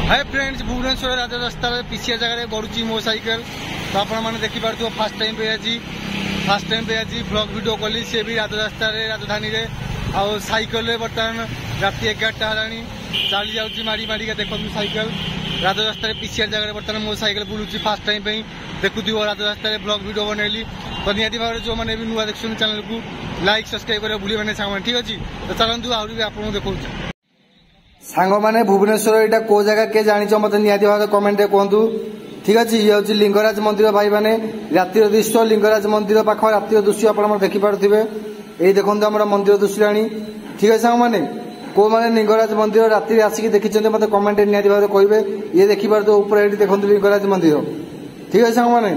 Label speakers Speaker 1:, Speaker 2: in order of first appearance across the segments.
Speaker 1: Hi friends, Bhubaneswar राजरास्तार पीछे जगह बढ़ुची मो साइकेल। तो आपने देखिपार फास्ट टाइम पे आज ब्लॉग वीडियो कली सी भी राजरास्ता राजधानी आउ साइकेल बर्तमान राति 11टा है चली जाऊँगी मारी मारिका देखो साइकेल राजरास्ता पीसीआर जगह बर्तमान मो साइकेल बुलूची फास्ट टाइम पे देखुव राजरास्ता ब्लॉग वीडियो बनैली। तो निहाती भाव जो मैंने भी नुआ देखुन चैनल को लाइक सब्सक्राइब करें भूल मैंने सांग ठीक अच्छे। तो चलतु आहरी भी आपको देखा सांग मैंने भुवनेश्वर यहाँ कौ जगह किए जाच मत निहाती भाव कमेंट कहतु ठीक अच्छे। ये हूँ लिंगराज मंदिर भाई मैंने रातिर दृश्य लिंगराज मंदिर पाख रातिर दृश्य आप देखिपे ये देखो आम मंदिर दृश्य ठीक है सांग मैंने कौ मैंने लिंगराज मंदिर राति आसिक देखी मत कमेंट निहाती भाव कहे ये देखिपार तो ऊपर ये देखो लिंगराज मंदिर ठीक है सांग मैंने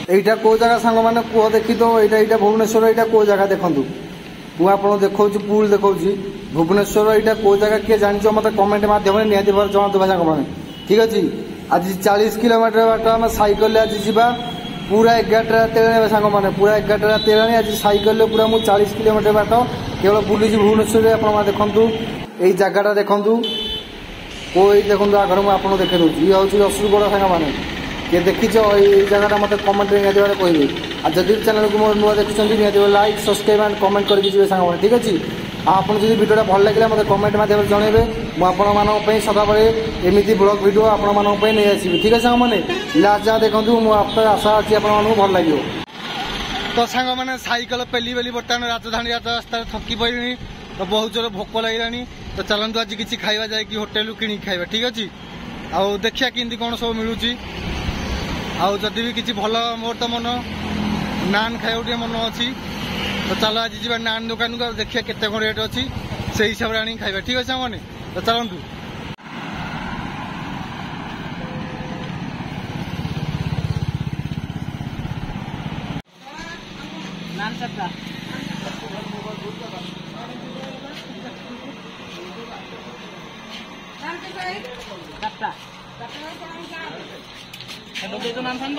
Speaker 1: एटा कौ जगह सांग मैंने कह देखी तो यहाँ भुवनेश्वर यहाँ कौ जगह देखूँ मुझे देखा पुल देखा भुवनेश्वर यहाँ कौ जगह किए जान मत कमेंट मध्यम निहाती भाव जनातु सांग मैंने ठीक अच्छे। आज 40 किलोमीटर बाट आम सैकल आज जा पूरा 11टा रात सांग मैंने पूरा 11टा रात आज सैकल पूरा मुझे 40 किलोमीटर बाट केवल बुली भुवनेश्वर आप देखु यही जगहटा देखु को देखो आगे मुझे आपको देखे दूसरी ये हूँ रसूलगढ़ सांग मैंने ये देखीच ये जगह मत कमेंट निहाती भाव कहे आ जदि चैनल को मोर नुआ देखुं निहाती लाइक सब्सक्राइब एंड कमेंट करके जी सांग ठीक अच्छे। आपको जब वीडियोटा भल लगे मतलब कमेंट मध्यम जनइबे मुझे सदाबले एमती ब्लॉग वीडियो आपंप नहीं आसबि ठीक है सांग मैंने लास्ट जहाँ देखूँ मुझे आशा अच्छी आपको भल लगे। तो सांग मैंने सैकल पेली बेली बर्तमान राजधानी राजरास्ता थकी पड़ी तो बहुत जोर भोक लगे। तो चलतु आज किसी खाଇବା जाकि होटेल कि खाଇବା ठीक अच्छे। आउ देखिया किंती कौन सब मिलूची आउ जदि भी किसी भल मोर तो मन नान खाया मन अच्छी तो चलो आज जी नान दुकान को देखिए केते कौन रेट अच्छी से हिसाब से आनी खाଇବା ठीक अच्छे मैंने। तो चलतु नान सबका नान नान